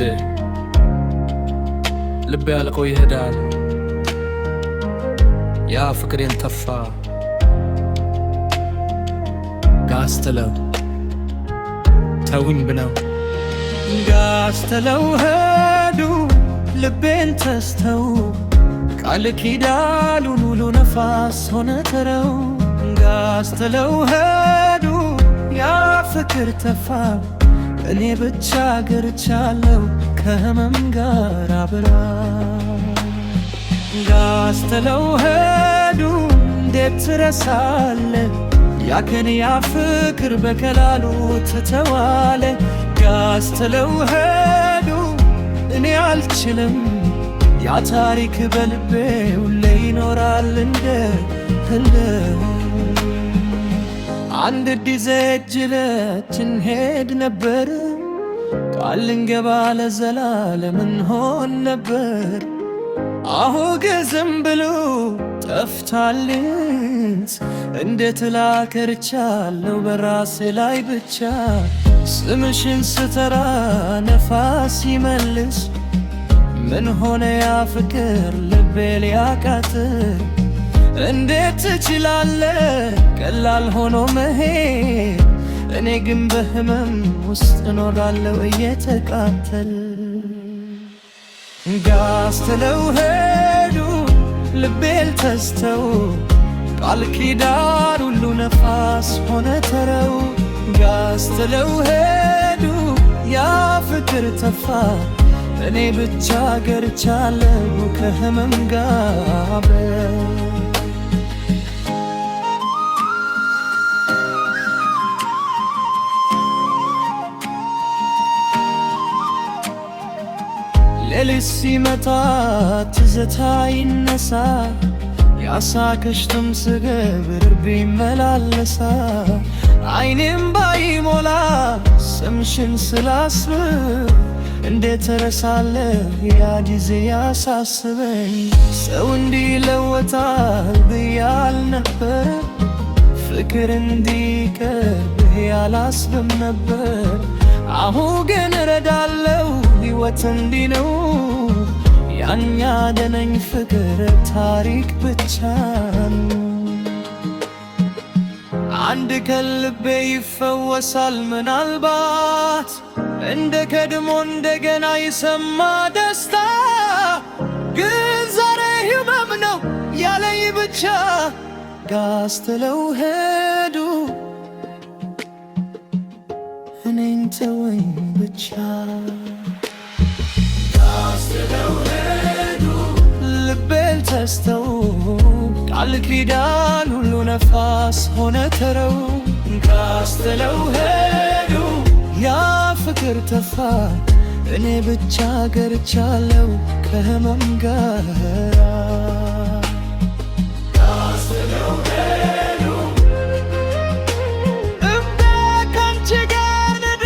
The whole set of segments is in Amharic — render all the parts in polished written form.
አንዴ ልቤ አልቆ ይሄዳል። ያ ፍቅሬን ተፋ ጋስተለው ተውኝ ብነው ጋስተለው ሄዱ ልቤን ተስተው ቃል ኪዳኑን ሁሉ ነፋስ ሆነ ተረው። ጋስተለው ሄዱ ያ ፍቅር ተፋ እኔ ብቻ ገርቻለሁ ከህመም ጋር አብራ። ጋስተለው ሄዱ እንዴት ትረሳለህ ያከን ያ ፍቅር በቀላሉ ትተዋለ። ጋስተለው ሄዱ እኔ አልችልም ያ ታሪክ በልቤ ሁሌ ይኖራል እንደ ህልም። አንድ ጊዜ እጅ ለእጅ እንሄድ ነበር ቃል ልንገባ ለዘላለም እንሆን ነበር። አሁን ግን ዝም ብሎ ጠፍታልት እንዴት ላከርቻለሁ በራሴ ላይ ብቻ። ስምሽን ስተራ ነፋስ ይመልስ ምን ሆነ ያ ፍቅር ልቤ ሊያቃጥል። እንዴት ትችላለህ ቀላል ሆኖ መሄድ እኔ ግን በህመም ውስጥ እኖራለሁ እየተቃተል። ጋስተለው ሄዱ ልቤን ተስተው ቃል ኪዳን ሁሉ ነፋስ ሆነ ተረው። ጋስተለው ሄዱ ያ ፍቅር ተፋ እኔ ብቻ ገርቻለሁ ከህመም ጋር። ሌሊት ሲመጣ ትዝታ ይነሳ ያሳከሽትም ስገብር ቢመላለሳ። አይኔም ባይሞላ ስምሽን ስላስብ እንዴት ረሳለህ ያ ጊዜ ያሳስበኝ። ሰው እንዲለወጣል ብያል ነበር ፍቅር እንዲቀርብህ ያላስብም ነበር። አሁን ግን እረዳለው ሕይወት እንዲህ ነው ያኛ ደነኝ ፍቅር ታሪክ ብቻ ነው። አንድ ከልቤ ይፈወሳል ምናልባት እንደ ቀድሞ እንደገና ይሰማ ደስታ። ግን ዛሬ ህመም ነው ያለኝ ብቻ። ጋስተለው ሄዱ እኔን ተወኝ ብቻ። ጋስተለው ሄዱ ልቤን ተስተው ቃል ኪዳን ሁሉ ነፋስ ሆነ ተረው። ጋስተለው ሄዱ ያ ፍቅር ተፋ እኔ ብቻ ገርቻለሁ ከህመም ጋር። ጋስተለው ሄዱ እምባ ካንቺ ጋር ነዳ።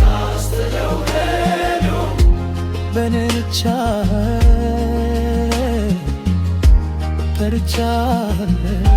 ጋስተለው ሄዱ በኔ ብቻ ፈርቻለሁ